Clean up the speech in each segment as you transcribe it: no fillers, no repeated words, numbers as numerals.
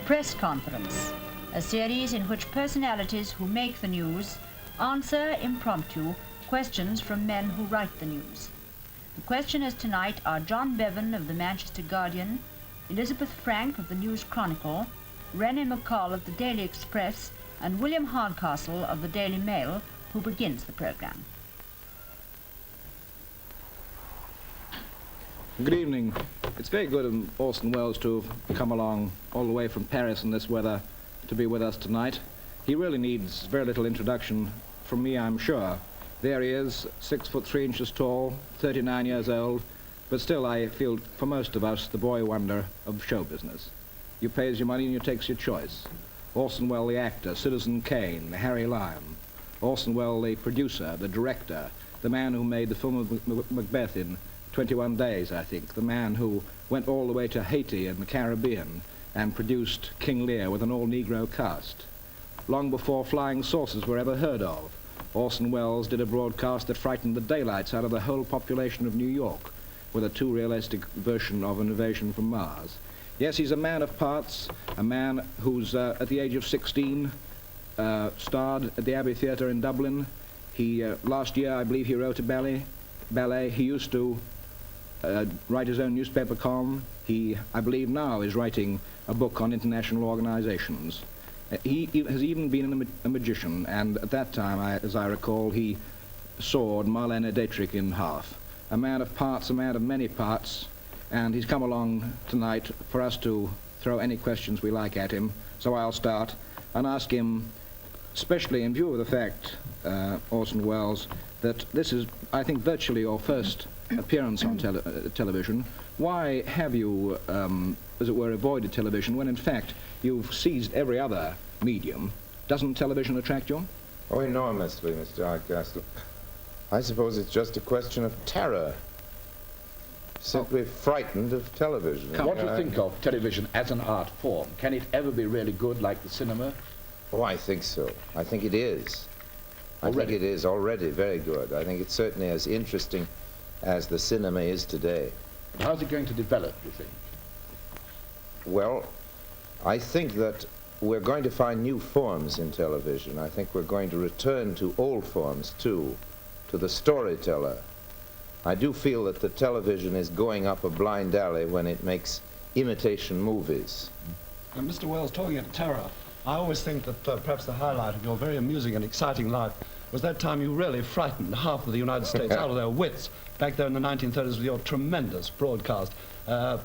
Press Conference, a series in which personalities who make the news answer impromptu questions from men who write the news. The questioners tonight are John Beavan of the Manchester Guardian, Elizabeth Frank of the News Chronicle, Rene McColl of the Daily Express, and William Hardcastle of the Daily Mail, who begins the programme. Good evening. It's very good of Orson Welles to have come along all the way from Paris in this weather to be with us tonight. He really needs very little introduction from me, I'm sure. There he is, 6'3" tall, 39 years old, but still I feel for most of us the boy wonder of show business. You pays your money and you takes your choice. Orson Welles the actor, Citizen Kane, Harry Lime. Orson Welles the producer, the director, the man who made the film of Macbeth in 21 days, I think, the man who went all the way to Haiti and the Caribbean and produced King Lear with an all-Negro cast. Long before flying saucers were ever heard of, Orson Welles did a broadcast that frightened the daylights out of the whole population of New York with a too realistic version of an invasion from Mars. Yes, he's a man of parts, a man who's at the age of 16 starred at the Abbey Theatre in Dublin. He last year, I believe, he wrote a ballet. He used to write his own newspaper column. He, I believe now, is writing a book on international organizations. He has even been a magician, and at that time, as I recall, he sawed Marlene Dietrich in half. A man of parts, a man of many parts, and he's come along tonight for us to throw any questions we like at him. So I'll start and ask him, especially in view of the fact, Orson Welles, that this is, I think, virtually your first appearance on television. Why have you, as it were, avoided television when, in fact, you've seized every other medium? Doesn't television attract you? Oh, enormously, Mr. Hardcastle. I suppose it's just a question of terror. Simply frightened of television. What do you think of television as an art form? Can it ever be really good like the cinema? Oh, I think so. I think it is. I think it is already very good. I think it's certainly as interesting as the cinema is today. How's it going to develop, do you think? Well, I think that we're going to find new forms in television. I think we're going to return to old forms, too, to the storyteller. I do feel that the television is going up a blind alley when it makes imitation movies. And Mr. Welles, talking of terror, I always think that perhaps the highlight of your very amusing and exciting life was that time you really frightened half of the United States out of their wits back there in the 1930s with your tremendous broadcast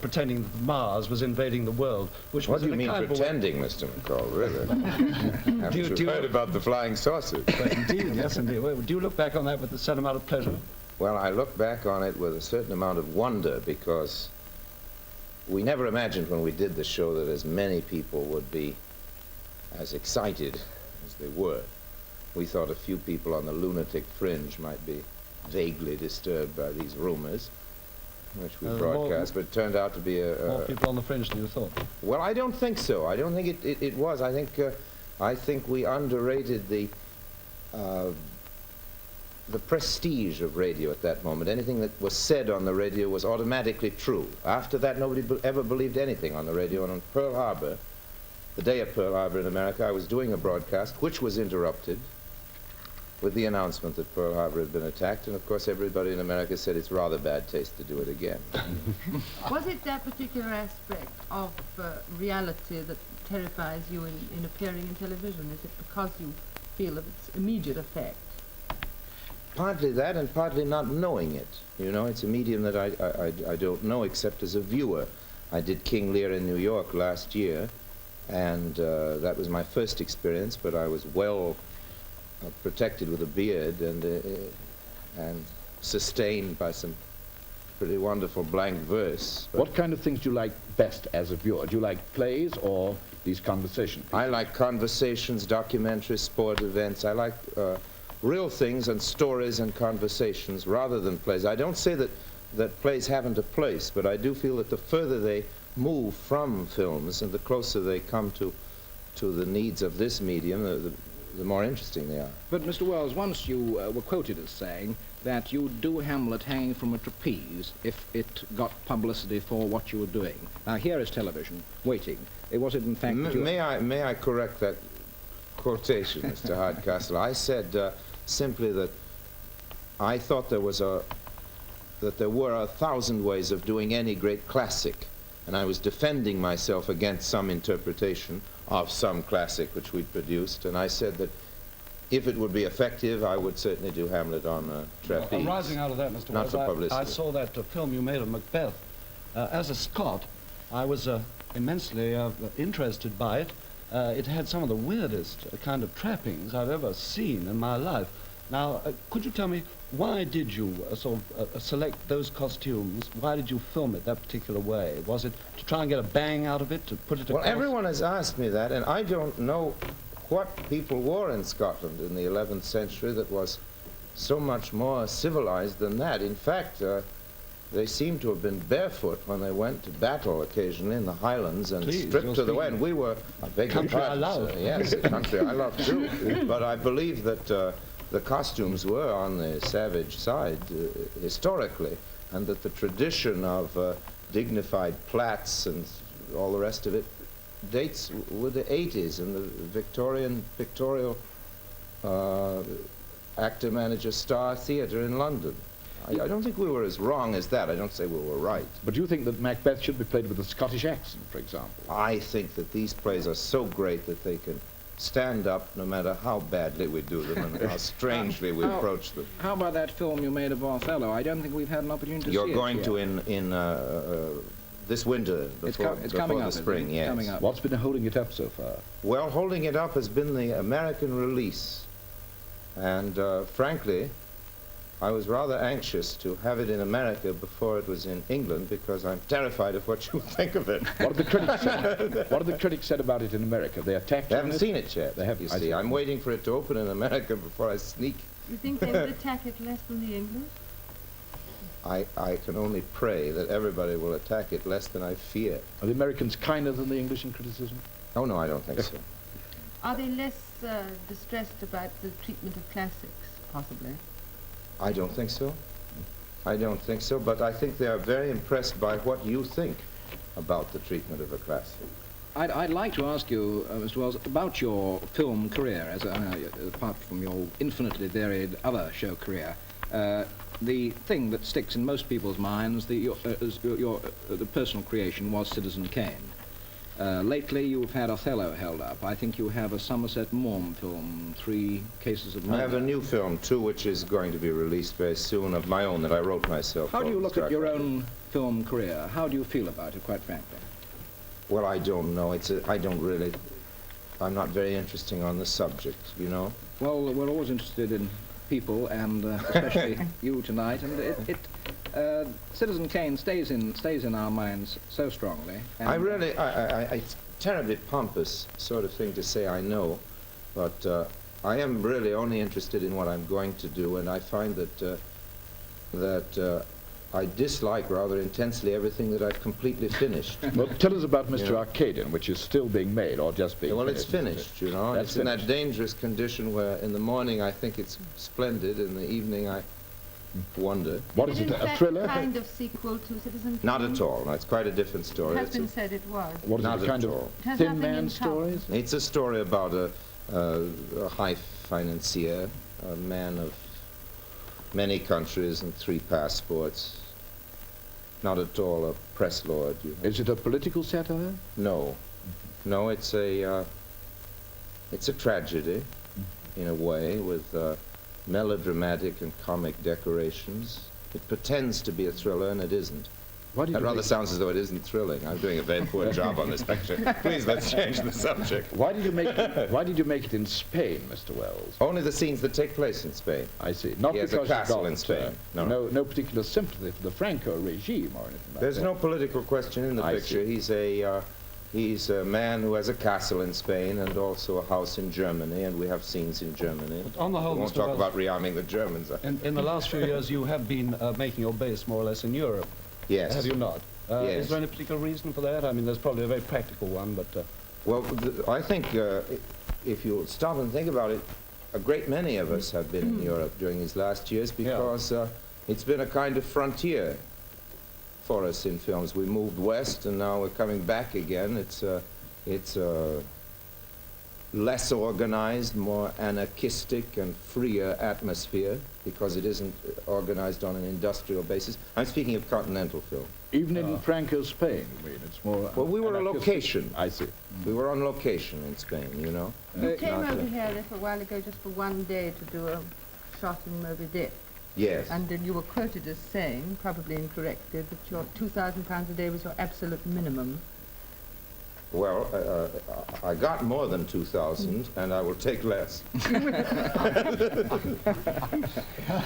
pretending that Mars was invading the world. Which What was do you mean pretending, Mr. McColl, really? Haven't you heard about the flying saucers? Indeed, yes, indeed. Well, do you look back on that with a certain amount of pleasure? Well, I look back on it with a certain amount of wonder because we never imagined when we did the show that as many people would be as excited as they were. We thought a few people on the lunatic fringe might be vaguely disturbed by these rumors, which we broadcast, but it turned out to be more people on the fringe than you thought. Well, I don't think so. I don't think it was. I think we underrated the prestige of radio at that moment. Anything that was said on the radio was automatically true. After that, nobody ever believed anything on the radio. And on Pearl Harbor, the day of Pearl Harbor in America, I was doing a broadcast which was interrupted with the announcement that Pearl Harbor had been attacked, and of course everybody in America said it's rather bad taste to do it again. Was it that particular aspect of reality that terrifies you in appearing in television? Is it because you feel of its immediate effect? Partly that, and partly not knowing it. You know, it's a medium that I don't know except as a viewer. I did King Lear in New York last year, and that was my first experience, but I was well protected with a beard and sustained by some pretty wonderful blank verse. What kind of things do you like best as a viewer? Do you like plays or these conversations? I like conversations, documentaries, sport events. I like real things and stories and conversations rather than plays. I don't say that plays haven't a place, but I do feel that the further they move from films and the closer they come to the needs of this medium, the more interesting they are. But, Mr. Welles, once you were quoted as saying that you'd do Hamlet hanging from a trapeze if it got publicity for what you were doing. Now, here is television, waiting. Was it in fact that you... May I correct that quotation, Mr. Hardcastle? I said simply that I thought there were 1,000 ways of doing any great classic, and I was defending myself against some interpretation of some classic which we'd produced, and I said that if it would be effective, I would certainly do Hamlet on a trapeze. Arising out of that, Mr. Not Wells, for publicity. I saw that film you made of Macbeth. As a Scot, I was immensely interested by it. It had some of the weirdest kind of trappings I've ever seen in my life. Now, could you tell me, why did you select those costumes? Why did you film it that particular way? Was it to try and get a bang out of it, to put it across? Well, everyone has asked me that, and I don't know what people wore in Scotland in the 11th century that was so much more civilized than that. In fact, they seem to have been barefoot when they went to battle occasionally in the Highlands and stripped to the way. And we were, I beg your country pardon, I love. sir, yes, the country I love too. But I believe that the costumes were on the savage side historically, and that the tradition of dignified plaits and all the rest of it dates with the 80s and the Victorian pictorial actor-manager Star Theatre in London. I don't think we were as wrong as that. I don't say we were right. But do you think that Macbeth should be played with a Scottish accent, for example? I think that these plays are so great that they can stand up no matter how badly we do them and how strangely we approach them. How about that film you made of Othello? I don't think we've had an opportunity to see it. You're going to in this winter, before coming the up, spring, yes. Coming up. What's been holding it up so far? Well, holding it up has been the American release. And frankly, I was rather anxious to have it in America before it was in England because I'm terrified of what you think of it. What have the critics said? What have the critics said about it in America? They attacked They you on haven't it? seen it yet. They have, you I see. see. I'm waiting for it to open in America before I sneak. You think they would attack it less than the English? I can only pray that everybody will attack it less than I fear. Are the Americans kinder than the English in criticism? Oh, no, I don't think so. Are they less distressed about the treatment of classics, possibly? I don't think so. I don't think so, but I think they are very impressed by what you think about the treatment of a classic. I'd like to ask you, Mr. Wells, about your film career, apart from your infinitely varied other show career. The thing that sticks in most people's minds, the personal creation, was Citizen Kane. Lately, you've had Othello held up. I think you have a Somerset Maugham film, 3 Cases of Murder. I have a new film, too, which is going to be released very soon, of my own, that I wrote myself. How do you look at your Stark. own film career? How do you feel about it, quite frankly? Well, I don't know. I'm not very interesting on the subject, you know. Well, we're always interested in people, and especially you tonight, and Citizen Kane stays in our minds so strongly. And It's terribly pompous sort of thing to say I know, but I am really only interested in what I'm going to do, and I find that I dislike rather intensely everything that I've completely finished. Well, tell us about Mr. Arcadian, which is still being made, or just being Well, finished. it's finished, you know. That's It's in that finished. dangerous condition where in the morning I think it's splendid, in the evening I wonder. What is it, in a fact thriller? kind of sequel to Citizen Kane? Not at all. No, it's quite a different story. It has It's been a- said it was. What is Not it, a at kind all. It has of nothing thin in man common. stories? It's a story about a high financier, a man of many countries and 3 passports. Not at all a press lord. You know. Is it a political satire? No, no. It's a tragedy, in a way, with melodramatic and comic decorations. It pretends to be a thriller, and it isn't. Why did That you rather make, sounds as though it isn't thrilling. I'm doing a very poor job on this picture. Please, let's change the subject. why did you make it in Spain, Mr. Wells? Only the scenes that take place in Spain. I see. Not He has a because you castle got in Spain. No. no particular sympathy for the Franco regime or anything like There's that. no political question in the I picture. see. He's a man who has a castle in Spain and also a house in Germany, and we have scenes in Germany. But on the whole, we won't Mr. talk Wells, about rearming the Germans. in the last few years, you have been making your base more or less in Europe. Yes. Have you not? Yes. Is there any particular reason for that? I mean, there's probably a very practical one, but... Well, I think if you stop and think about it, a great many of us have been in Europe during these last years because it's been a kind of frontier for us in films. We moved west and now we're coming back again. It's less organized, more anarchistic and freer atmosphere because it isn't organized on an industrial basis. I'm speaking of continental film. Even in Franco's Spain, I mean, it's more... Well, we were a location. I see. We were on location in Spain, you know. You came over here a little while ago just for one day to do a shot in Moby Dick. Yes. And then you were quoted as saying, probably incorrectly, that your £2,000 a day was your absolute minimum. Well, I got more than 2,000, and I will take less. To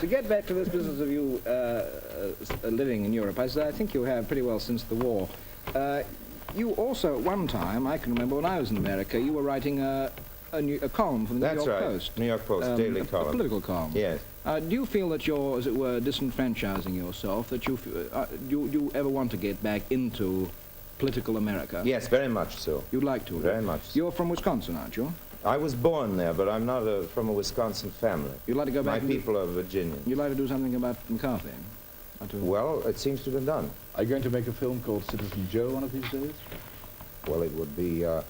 get back to this business of you living in Europe, as I think you have pretty well since the war, you also, at one time, I can remember when I was in America, you were writing a column from the New York Post. New York Post, daily column. A political column. Yes. Do you feel that you're, as it were, disenfranchising yourself, that do you ever want to get back into political America? Yes, very much so. You'd like to? Very much so. You're from Wisconsin, aren't you? I was born there, but I'm not from a Wisconsin family. You'd like to go back? My people are Virginian. You'd like to do something about McCarthy? Well, it seems to have been done. Are you going to make a film called Citizen Joe one of these days? Well, it would be a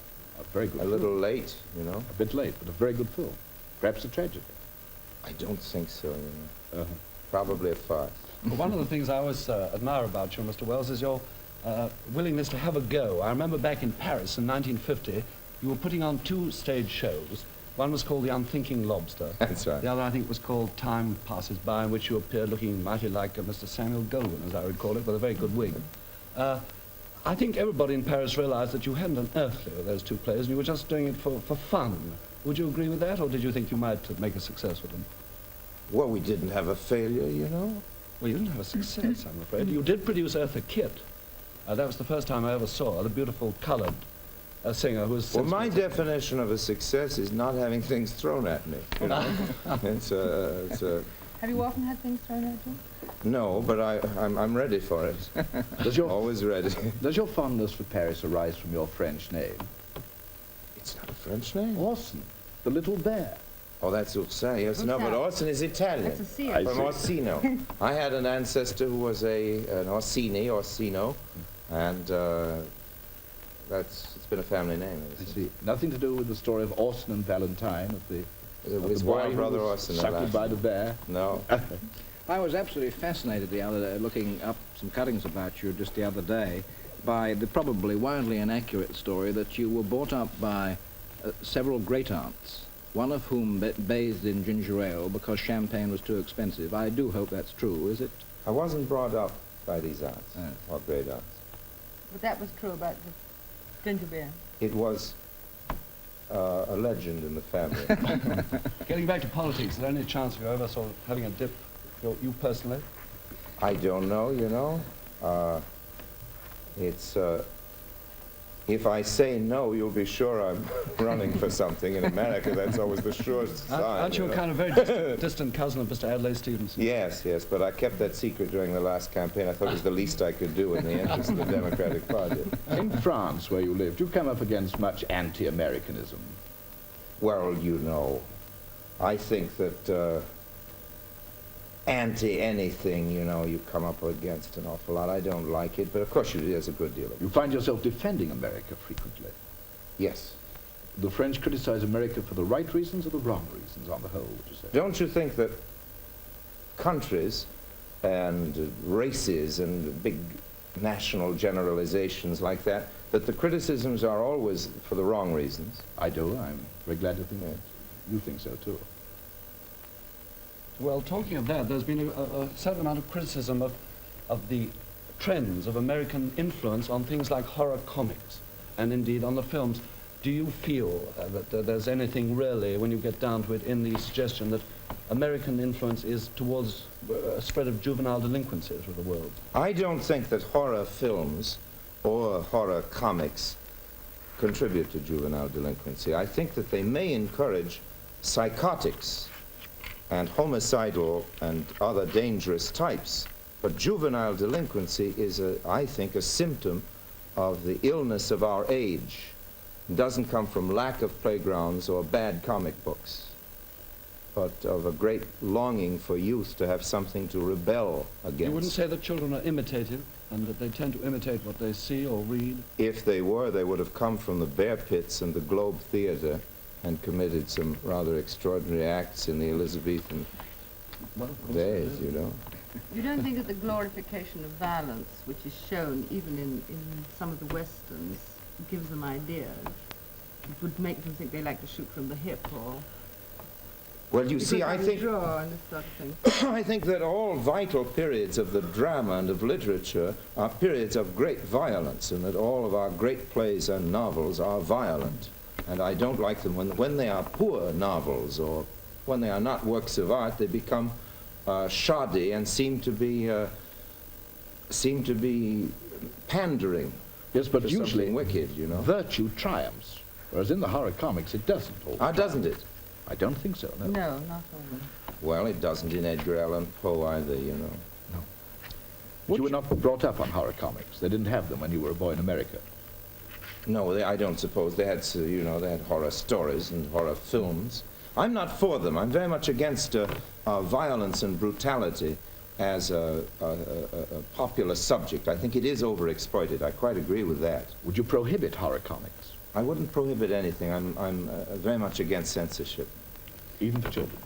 very good little film. late, you know. A bit late, but a very good film. Perhaps a tragedy. I don't think so, you know. Uh-huh. Probably a farce. Well, one of the things I always admire about you, Mr. Wells, is your willingness to have a go. I remember back in Paris in 1950, you were putting on 2 stage shows. One was called The Unthinking Lobster. That's right. The other, I think, was called Time Passes By, in which you appeared looking mighty like Mr. Samuel Goldwyn, as I recall it, with a very good wig. I think everybody in Paris realized that you hadn't an earthly with those 2 plays, and you were just doing it for fun. Would you agree with that, or did you think you might make a success with them? Well, we didn't have a failure, you know. Well, you didn't have a success, I'm afraid. You did produce Eartha Kitt. That was the first time I ever saw the beautiful coloured singer who was... Well, my definition of a success is not having things thrown at me, you know. it's Have you often had things thrown at you? No, but I'm ready for it. Always ready. Does your fondness for Paris arise from your French name? It's not a French name. Orson, the little bear. Oh, that's Orson. Yes, no, but Orson is Italian. That's a sea. From Orsino. I had an ancestor who was an Orsino, and it's been a family name. I see. Nothing to do with the story of Orson and Valentine, of his the boy wild who brother was Orson. suckled by the bear. No. I was absolutely fascinated the other day, looking up some cuttings about you just the other day, by the probably wildly inaccurate story that you were brought up by several great-aunts, one of whom bathed in ginger ale because champagne was too expensive. I do hope that's true, is it? I wasn't brought up by these aunts, or great aunts. But that was true about the ginger beer. It was a legend in the family. Getting back to politics, is there any chance of you ever sort of having a dip, you personally? I don't know, you know. If I say no, you'll be sure I'm running for something. In America, that's always the surest sign. Aren't you a know? kind of very distant cousin of Mr. Adlai Stevenson? Yes, but I kept that secret during the last campaign. I thought it was the least I could do in the interest of the Democratic Party. In France, where you lived, you come up against much anti-Americanism. Well, you know, I think that anti-anything, you know, you come up against an awful lot. I don't like it, but of course there's a good deal of it. You find yourself defending America frequently. Yes. The French criticize America for the right reasons or the wrong reasons on the whole, would you say? Don't you think that countries and races and big national generalizations like that, that the criticisms are always for the wrong reasons? I do. I'm very glad to think that you think so, too. Well, talking of that, there's been a certain amount of criticism of the trends of American influence on things like horror comics and indeed on the films. Do you feel that there's anything really, when you get down to it, in the suggestion that American influence is towards a spread of juvenile delinquency through the world? I don't think that horror films or horror comics contribute to juvenile delinquency. I think that they may encourage psychotics and homicidal and other dangerous types. But juvenile delinquency is, I think, a symptom of the illness of our age. It doesn't come from lack of playgrounds or bad comic books. but of a great longing for youth to have something to rebel against. You wouldn't say that children are imitative and that they tend to imitate what they see or read? If they were, they would have come from the Bear Pits and the Globe Theatre and committed some rather extraordinary acts in the Elizabethan days, you know. You don't think that the glorification of violence, which is shown even in some of the westerns, gives them ideas? It would make them think they like to shoot from the hip, or... Well, you see, I think... Draw and this sort of thing. I think that all vital periods of the drama and of literature are periods of great violence, and that all of our great plays and novels are violent. And I don't like them when they are poor novels, or when they are not works of art. They become shoddy and seem to be pandering. Yes, but to usually something wicked, you know. virtue triumphs, whereas in the horror comics it doesn't. Doesn't it? I don't think so, no. No, not always. Well, it doesn't in Edgar Allan Poe either, you know. But you were not brought up on horror comics. They didn't have them when you were a boy in America. No, I don't suppose. They had, you know, they had horror stories and horror films. I'm not for them. I'm very much against violence and brutality as a popular subject. I think it is overexploited. I quite agree with that. Would you prohibit horror comics? I wouldn't prohibit anything. I'm very much against censorship. Even for children?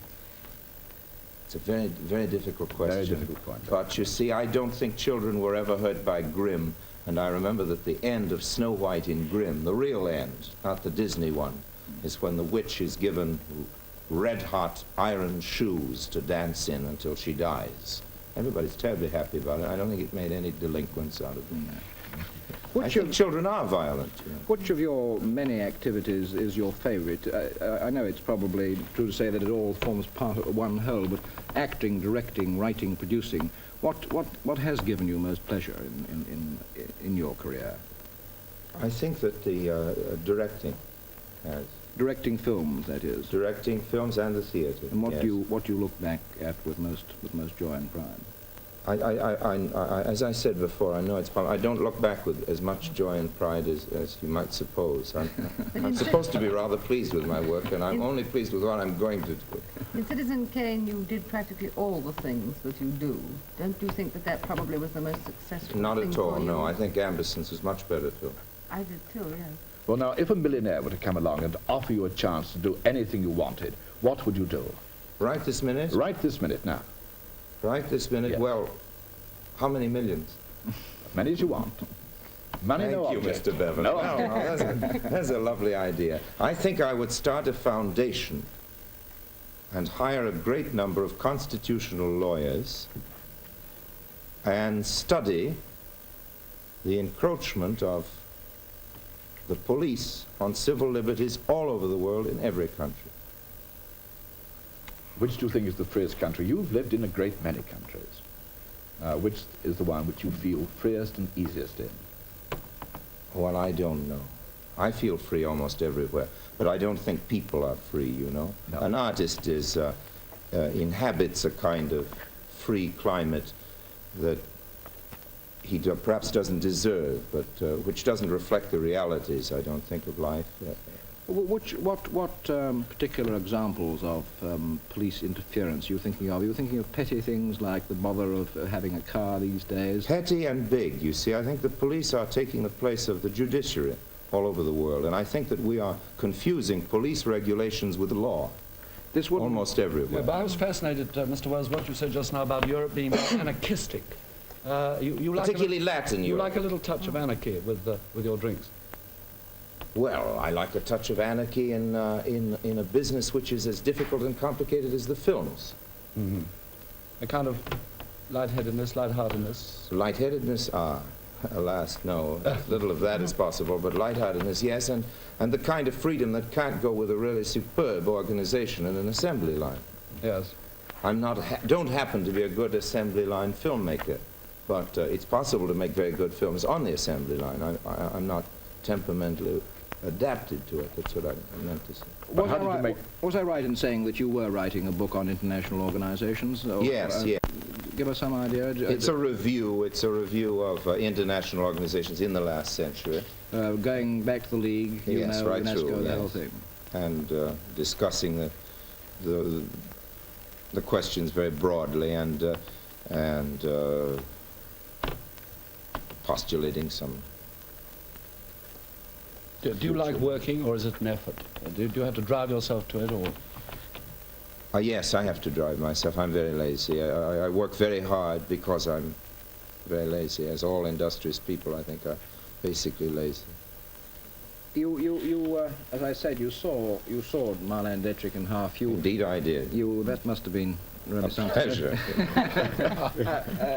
It's a very, very difficult question. Very difficult point. But you see, I don't think children were ever hurt by Grimm. And I remember that the end of Snow White in Grimm, the real end, not the Disney one, is when the witch is given red-hot iron shoes to dance in until she dies. Everybody's terribly happy about it. I don't think it made any delinquents out of it. I think children are violent. You know. Which of your many activities is your favorite? I know it's probably true to say that it all forms part of one whole, but acting, directing, writing, producing, what has given you most pleasure in your career? I think that the directing has. Directing films, that is. Directing films and the theatre. And what yes. do you look back at with most joy and pride? As I said before, I know it's I don't look back with as much joy and pride as you might suppose. I'm supposed to be rather pleased with my work, and I'm only pleased with what I'm going to do. In Citizen Kane, you did practically all the things that you do. Don't you think that that probably was the most successful Not thing at all, for you? no. I think Amberson's was much better, too. I did too, yes. Well, now, if a millionaire were to come along and offer you a chance to do anything you wanted, what would you do? Right this minute? Right this minute, now. Right this minute? Yes. Well, how many millions? As many as you want. Money, no Thank you, object. Mr. Bevan. No Oh, that's a lovely idea. I think I would start a foundation and hire a great number of constitutional lawyers and study the encroachment of the police on civil liberties all over the world in every country. Which do you think is the freest country? You've lived in a great many countries. Which is the one which you feel freest and easiest in? Well, I don't know. I feel free almost everywhere, but I don't think people are free, you know. No. An artist inhabits a kind of free climate that he perhaps doesn't deserve, but which doesn't reflect the realities, I don't think, of life. What particular examples of police interference are you thinking of? Are you thinking of petty things like the bother of having a car these days? Petty and big, you see. I think the police are taking the place of the judiciary all over the world, and I think that we are confusing police regulations with law. This would almost everywhere. Yeah, but I was fascinated, Mr. Wells, what you said just now about Europe being anarchistic. You like particularly Latin You Europe. like a little touch of anarchy with your drinks. Well, I like a touch of anarchy in a business which is as difficult and complicated as the films. Mm-hmm. A kind of lightheadedness, lightheartedness. Lightheadedness? Alas, no. Little of that is possible, but lightheartedness, yes, and the kind of freedom that can't go with a really superb organization and an assembly line. Yes. Don't happen to be a good assembly line filmmaker, but it's possible to make very good films on the assembly line. I'm not temperamentally adapted to it. That's what I meant to say. Was I right in saying that you were writing a book on international organizations? Yes, yes. Give us some idea. It's a review. It's a review of international organizations in the last century. Going back to the League, yes, right UNESCO, through, the whole thing. And discussing the the questions very broadly and postulating some. Do you like working, or is it an effort? Do you have to drive yourself to it, or? Yes, I have to drive myself. I'm very lazy. I work very hard because I'm very lazy. As all industrious people, I think, are basically lazy. You as I said, you saw Marlene Dietrich in half. Indeed, I did. That must have been really A something. pleasure.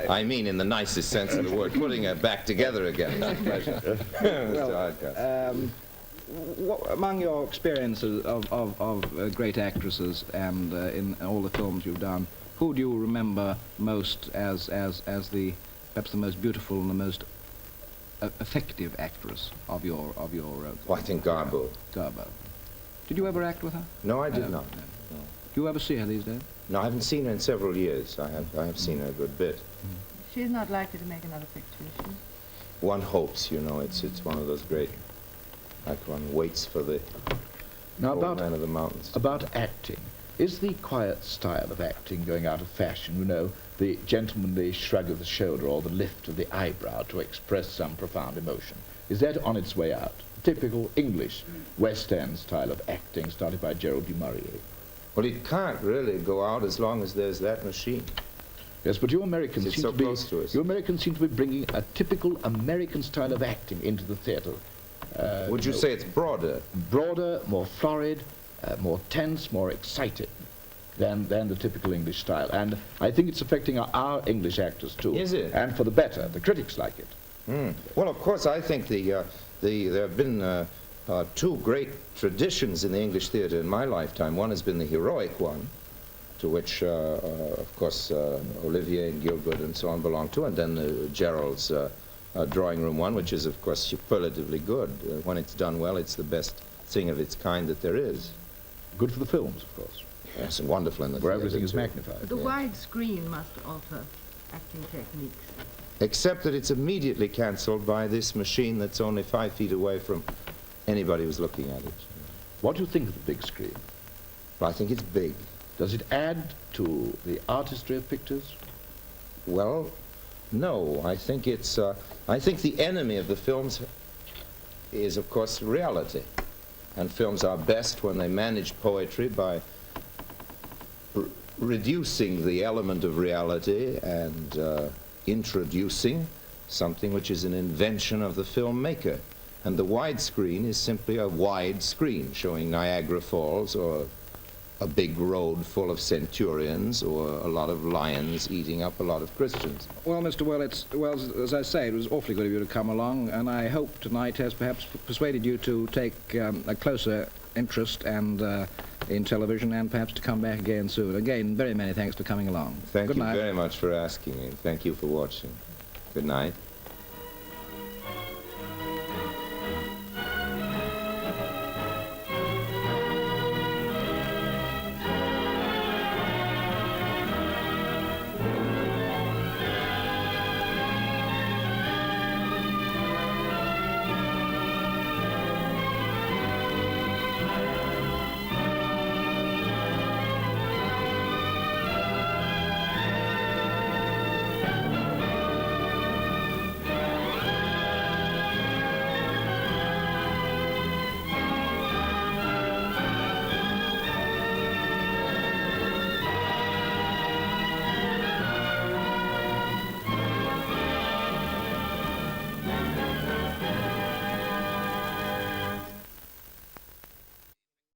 I mean, in the nicest sense of the word, putting her back together again. That's a pleasure. Mr. Hardcastle. Among your experiences of great actresses and in all the films you've done, who do you remember most as perhaps the most beautiful and the most effective actress of your Well, I think Garbo. Garbo. Did you ever act with her? No, I did not. No. Do you ever see her these days? No, I haven't seen her in several years. I have seen her a good bit. She's not likely to make another picture, is she? One hopes, you know, it's one of those great, like one waits for the Now, old man of the mountains. about acting, is the quiet style of acting going out of fashion? You know, the gentlemanly shrug of the shoulder or the lift of the eyebrow to express some profound emotion. Is that on its way out? Typical English West End style of acting started by Gerald du Maurier. Well, it can't really go out as long as there's that machine. Yes, but you Americans It's seem so to be close to us. you Americans seem to be bringing a typical American style of acting into the theatre. Would you say it's broader? Broader, more florid, more tense, more excited than the typical English style. And I think it's affecting our English actors too. Is it? And for the better. The critics like it. Well, of course, I think there have been two great traditions in the English theatre in my lifetime. One has been the heroic one, to which, of course, Olivier and Gielgud and so on belong to, and then Gerald's drawing room one, which is, of course, superlatively good. When it's done well, it's the best thing of its kind that there is. Good for the films, of course, Yes, and wonderful in the where theatre, everything is too. magnified. The wide screen must alter acting techniques. Except that it's immediately cancelled by this machine that's only 5 feet away from anybody who's looking at it. What do you think of the big screen? Well, I think it's big. Does it add to the artistry of pictures? Well, no. I think it's. I think the enemy of the films is, of course, reality, and films are best when they manage poetry by reducing the element of reality and introducing something which is an invention of the filmmaker. And the widescreen is simply a wide screen showing Niagara Falls or a big road full of centurions or a lot of lions eating up a lot of Christians. Well, Mr. Wells, as I say, it was awfully good of you to come along, and I hope tonight has perhaps persuaded you to take a closer interest and in television, and perhaps to come back again soon. Again, very many thanks for coming along. Thank Good you night. very much for asking me. Thank you for watching. Good night.